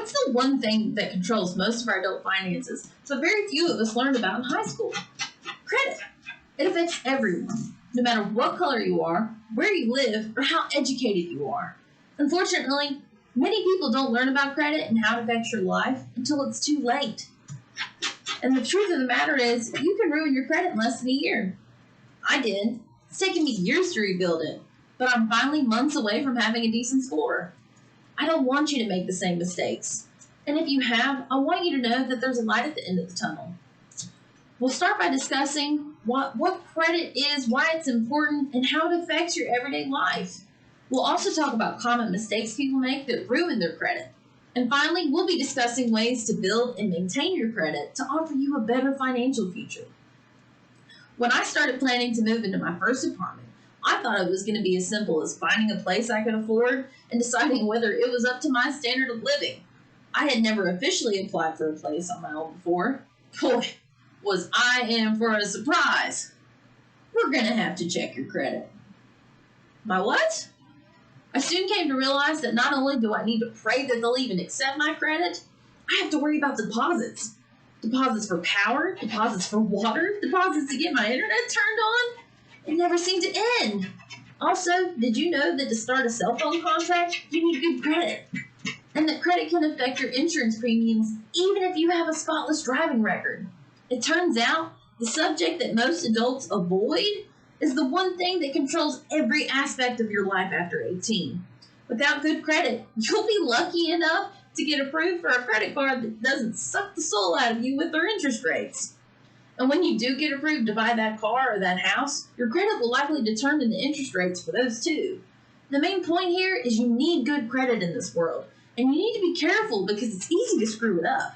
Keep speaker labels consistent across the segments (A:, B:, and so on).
A: What's the one thing that controls most of our adult finances, but very few of us learned about in high school? Credit. It affects everyone, no matter what color you are, where you live, or how educated you are. Unfortunately, many people don't learn about credit and how it affects your life until it's too late. And the truth of the matter is, you can ruin your credit in less than a year. I did. It's taken me years to rebuild it, but I'm finally months away from having a decent score. I don't want you to make the same mistakes. And if you have, I want you to know that there's a light at the end of the tunnel. We'll start by discussing what credit is, why it's important, and how it affects your everyday life. We'll also talk about common mistakes people make that ruin their credit. And finally, we'll be discussing ways to build and maintain your credit to offer you a better financial future. When I started planning to move into my first apartment, I thought it was going to be as simple as finding a place I could afford and deciding whether it was up to my standard of living. I had never officially applied for a place on my own before. Boy, was I in for a surprise. We're going to have to check your credit. My what? I soon came to realize that not only do I need to pray that they'll even accept my credit, I have to worry about deposits. Deposits for power, deposits for water, deposits to get my internet turned on. It never seemed to end. Also, did you know that to start a cell phone contract, you need good credit? And that credit can affect your insurance premiums even if you have a spotless driving record. It turns out the subject that most adults avoid is the one thing that controls every aspect of your life after 18. Without good credit, you'll be lucky enough to get approved for a credit card that doesn't suck the soul out of you with their interest rates. And when you do get approved to buy that car or that house, your credit will likely determine the interest rates for those too. The main point here is you need good credit in this world, and you need to be careful because it's easy to screw it up.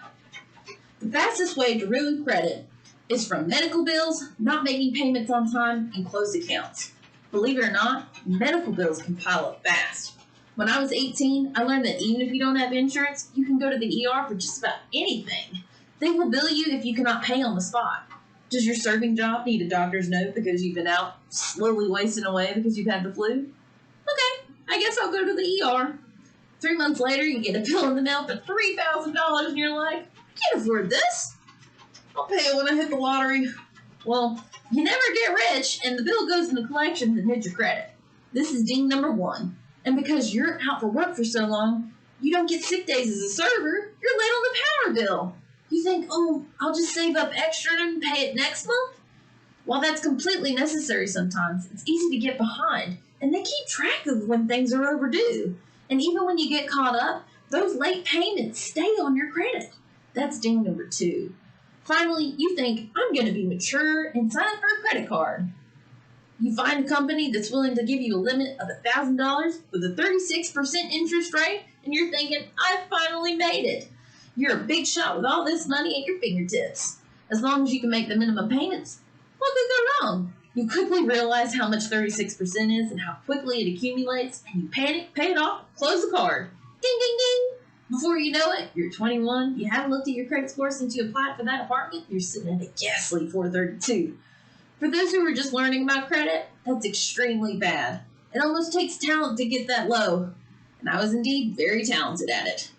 A: The fastest way to ruin credit is from medical bills, not making payments on time, and closed accounts. Believe it or not, medical bills can pile up fast. When I was 18, I learned that even if you don't have insurance, you can go to the ER for just about anything. They will bill you if you cannot pay on the spot. Does your serving job need a doctor's note because you've been out slowly wasting away because you've had the flu? Okay, I guess I'll go to the ER. 3 months later, you get a bill in the mail for $3,000 and you're like, I can't afford this. I'll pay it when I hit the lottery. Well, you never get rich, and the bill goes into collections and hits your credit. This is ding number 1. And because you're out for work for so long, you don't get sick days as a server. You're late on the power bill. You think, oh, I'll just save up extra and pay it next month? While that's completely necessary sometimes, it's easy to get behind, and they keep track of when things are overdue. And even when you get caught up, those late payments stay on your credit. That's ding number 2. Finally, you think, I'm going to be mature and sign up for a credit card. You find a company that's willing to give you a limit of $1,000 with a 36% interest rate, and you're thinking, I finally made it. You're a big shot with all this money at your fingertips. As long as you can make the minimum payments, what could go wrong? You quickly realize how much 36% is and how quickly it accumulates, and you panic, pay it off, close the card. Ding, ding, ding. Before you know it, you're 21, you haven't looked at your credit score since you applied for that apartment, you're sitting at a ghastly 432. For those who are just learning about credit, that's extremely bad. It almost takes talent to get that low, and I was indeed very talented at it.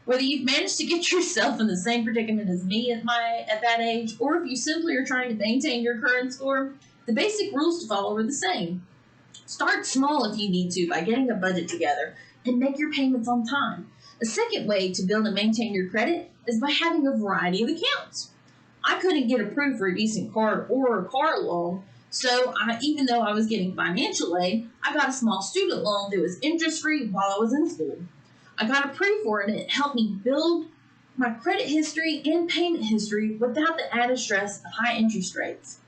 A: Whether you've managed to get yourself in the same predicament as me at that age, or if you simply are trying to maintain your current score, the basic rules to follow are the same. Start small if you need to by getting a budget together and make your payments on time. A second way to build and maintain your credit is by having a variety of accounts. I couldn't get approved for a decent card or a car loan, so even though I was getting financial aid, I got a small student loan that was interest-free while I was in school. I got approved for it, and it helped me build my credit history and payment history without the added stress of high interest rates.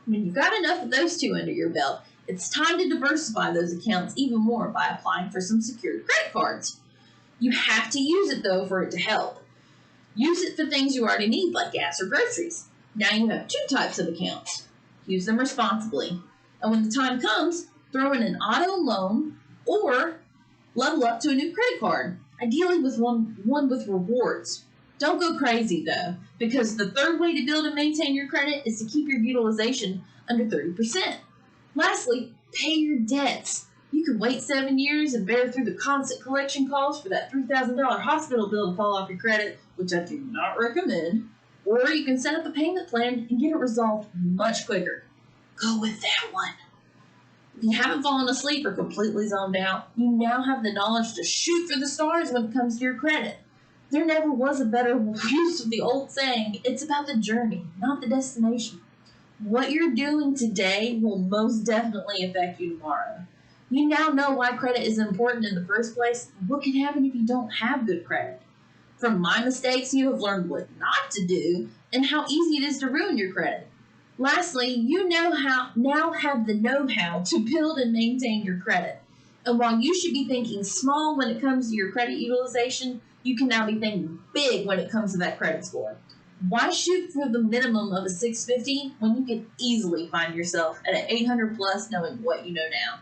A: When you've got enough of those two under your belt, it's time to diversify those accounts even more by applying for some secured credit cards. You have to use it, though, for it to help. Use it for things you already need, like gas or groceries. Now you have 2 types of accounts. Use them responsibly. And when the time comes, throw in an auto loan or level up to a new credit card, ideally with one with rewards. Don't go crazy, though, because the third way to build and maintain your credit is to keep your utilization under 30%. Lastly, pay your debts. You can wait 7 years and bear through the constant collection calls for that $3,000 hospital bill to fall off your credit, which I do not recommend. Or you can set up a payment plan and get it resolved much quicker. Go with that one. If you haven't fallen asleep or completely zoned out, you now have the knowledge to shoot for the stars when it comes to your credit. There never was a better use of the old saying, it's about the journey, not the destination. What you're doing today will most definitely affect you tomorrow. You now know why credit is important in the first place and what can happen if you don't have good credit. From my mistakes, you have learned what not to do and how easy it is to ruin your credit. Lastly, you now have the know-how to build and maintain your credit. And while you should be thinking small when it comes to your credit utilization, you can now be thinking big when it comes to that credit score. Why shoot for the minimum of a 650 when you can easily find yourself at an 800 plus knowing what you know now?